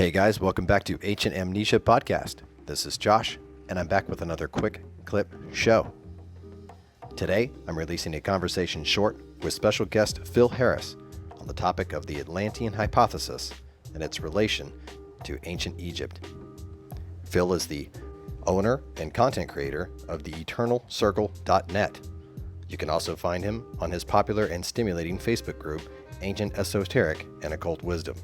Hey guys, welcome back to Ancient Amnesia Podcast. This is Josh, and I'm back with another quick clip show. Today, I'm releasing a conversation short with special guest Phil Harris on the topic of the Atlantean hypothesis and its relation to ancient Egypt. Phil is the owner and content creator of the EternalCircle.net. You can also find him on his popular and stimulating Facebook group, Ancient Esoteric and Occult Wisdom.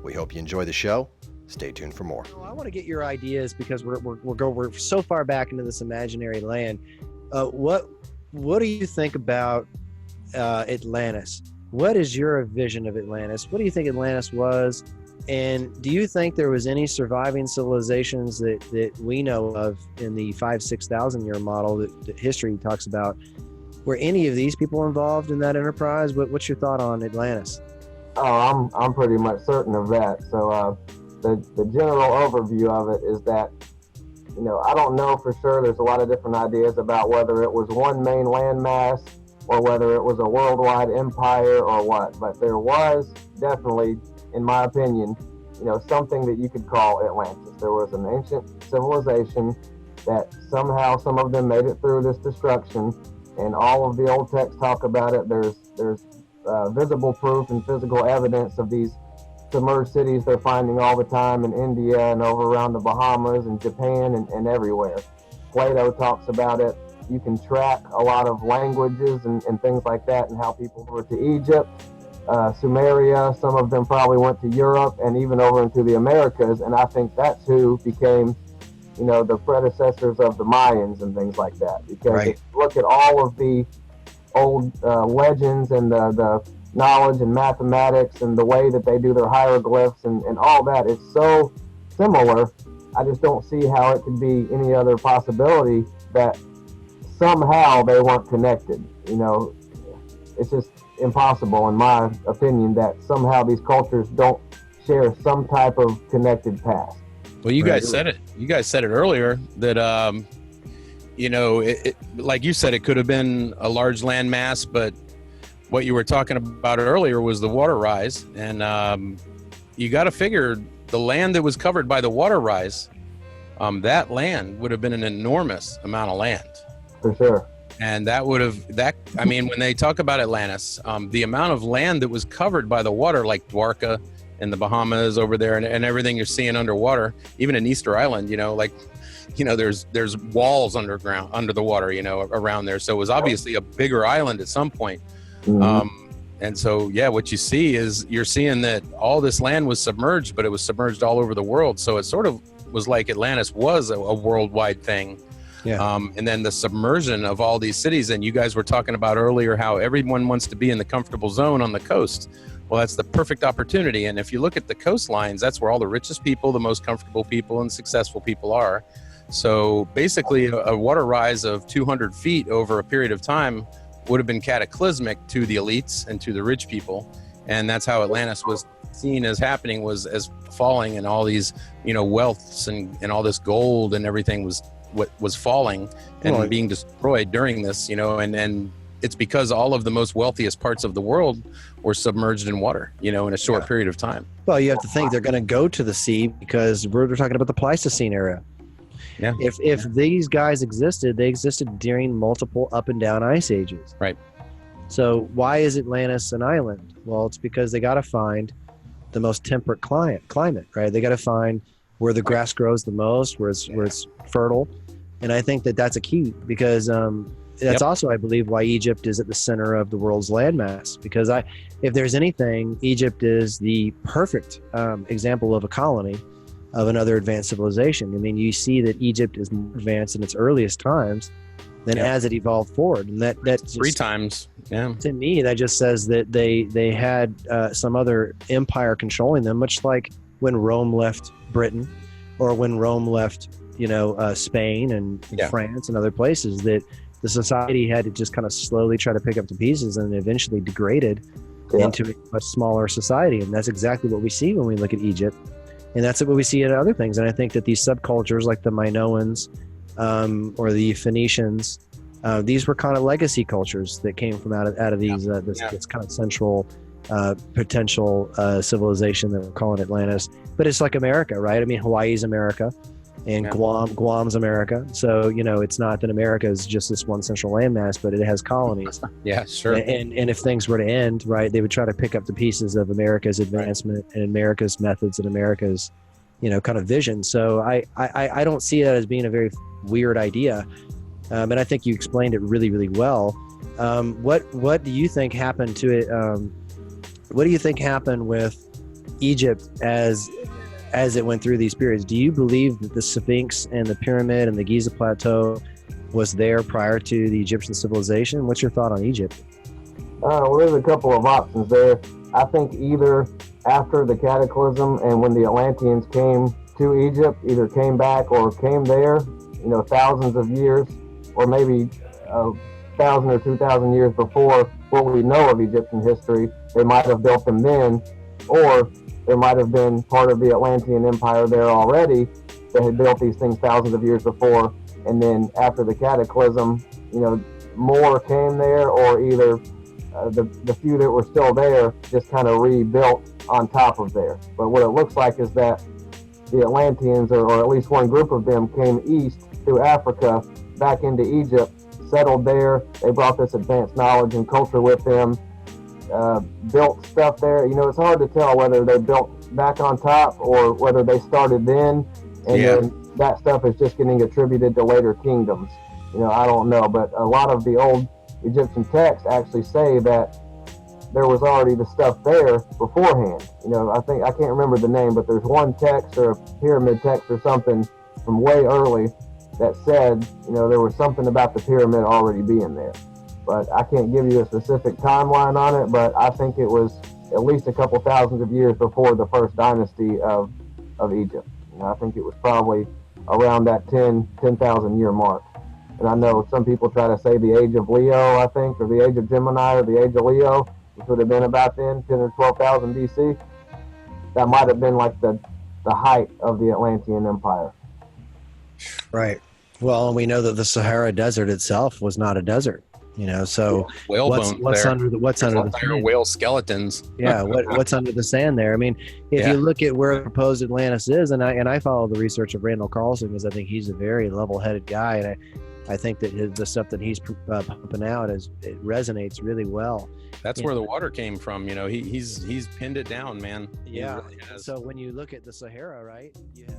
We hope you enjoy the show. Stay tuned for more. I want to get your ideas because we're so far back into this imaginary land. What do you think about Atlantis? What is your vision of Atlantis? What do you think Atlantis was? And do you think there was any surviving civilizations that we know of in the 5,000-6,000 year model that history talks about? Were any of these people involved in that enterprise? What's your thought on Atlantis? Oh, I'm pretty much certain of that. So the general overview of it is that, I don't know for sure. There's a lot of different ideas about whether it was one main landmass or whether it was a worldwide empire or what. But there was definitely, in my opinion, something that you could call Atlantis. There was an ancient civilization that somehow some of them made it through this destruction, and all of the old texts talk about it. There's visible proof and physical evidence of these submerged cities they're finding all the time in India and over around the Bahamas and Japan and everywhere. Plato talks about it. You can track a lot of languages and things like that and how people were to Egypt, Sumeria. Some of them probably went to Europe and even over into the Americas, and I think that's who became the predecessors of the Mayans and things like that. Because if you look at all of the old legends and the knowledge and mathematics and the way that they do their hieroglyphs and all that is so similar. I just don't see how it could be any other possibility that somehow they weren't connected. It's just impossible, in my opinion, that somehow these cultures don't share some type of connected past. Well, you guys said it. You guys said it earlier that like you said, it could have been a large landmass, but what you were talking about earlier was the water rise. And you got to figure the land that was covered by the water rise, that land would have been an enormous amount of land. For sure. And when they talk about Atlantis, the amount of land that was covered by the water, like Dwarka and the Bahamas over there and everything you're seeing underwater, even in Easter Island, there's walls under the water, around there. So it was obviously a bigger island at some point. Mm-hmm. And so, what you see is you're seeing that all this land was submerged, but it was submerged all over the world. So it sort of was like Atlantis was a worldwide thing. Yeah. And then the submersion of all these cities, and you guys were talking about earlier how everyone wants to be in the comfortable zone on the coast. Well, that's the perfect opportunity. And if you look at the coastlines, that's where all the richest people, the most comfortable people, and successful people are. So basically, a water rise of 200 feet over a period of time would have been cataclysmic to the elites and to the rich people. And that's how Atlantis was seen as happening, was as falling, and all these, wealths and all this gold and everything was falling and being destroyed during this, and it's because all of the most wealthiest parts of the world were submerged in water, in a short period of time. Well, you have to think they're going to go to the sea because we're talking about the Pleistocene era. Yeah. If these guys existed, they existed during multiple up and down ice ages. Right. So why is Atlantis an island? Well, it's because they got to find the most temperate climate, right? They got to find where the grass grows the most, where it's fertile. And I think that's a key because that's also, I believe, why Egypt is at the center of the world's landmass. Because if there's anything, Egypt is the perfect example of a colony of another advanced civilization. I mean, you see that Egypt is more advanced in its earliest times than as it evolved forward. And that's 3 times. Yeah. To me, that just says that they had some other empire controlling them, much like when Rome left Britain or when Rome left, Spain and France and other places, that the society had to just kind of slowly try to pick up the pieces and eventually degraded into a much smaller society. And that's exactly what we see when we look at Egypt. And that's what we see in other things. And I think that these subcultures like the Minoans or the Phoenicians, these were kind of legacy cultures that came from out of these this kind of central potential civilization that we're calling Atlantis. But it's like America, right? I mean, Hawaii's America, and Yeah. Guam's America. So it's not that America is just this one central landmass, but it has colonies. Yeah, sure. And if things were to end, right, they would try to pick up the pieces of America's advancement and America's methods and America's, kind of vision. So I don't see that as being a very weird idea. And I think you explained it really, really well. What do you think happened to it? What do you think happened with Egypt as it went through these periods? Do you believe that the Sphinx and the pyramid and the Giza Plateau was there prior to the Egyptian civilization? What's your thought on Egypt? Well, there's a couple of options there. I think either after the cataclysm and when the Atlanteans came to Egypt, either came back or came there, thousands of years, or maybe 1,000 or 2,000 years before what we know of Egyptian history, they might have built them then, or there might have been part of the Atlantean Empire there already that had built these things thousands of years before, and then after the cataclysm, more came there, or either the few that were still there just kind of rebuilt on top of there. But what it looks like is that the Atlanteans, or at least one group of them, came east through Africa back into Egypt, settled there. They brought this advanced knowledge and culture with them, built stuff there. It's hard to tell whether they built back on top or whether they started then, and then that stuff is just getting attributed to later kingdoms. I don't know, but a lot of the old Egyptian texts actually say that there was already the stuff there beforehand. I can't remember the name, but there's one text or a pyramid text or something from way early that said, there was something about the pyramid already being there. But I can't give you a specific timeline on it, but I think it was at least a couple thousands of years before the first dynasty of Egypt. I think it was probably around that 10,000 year mark. And I know some people try to say the age of Leo, I think, or the age of Gemini, or the age of Leo, which would have been about then, 10 or 12,000 BC. That might have been like the height of the Atlantean Empire. Right. Well, and we know that the Sahara Desert itself was not a desert. So whale bones what's there. under the Entire whale skeletons. Yeah, what's under the sand there? I mean, if you look at where proposed Atlantis is, and I follow the research of Randall Carlson because I think he's a very level-headed guy, and I think that the stuff that he's pumping out it resonates really well. That's where the water came from. He's pinned it down, man. Yeah. He really has. So when you look at the Sahara, right, you have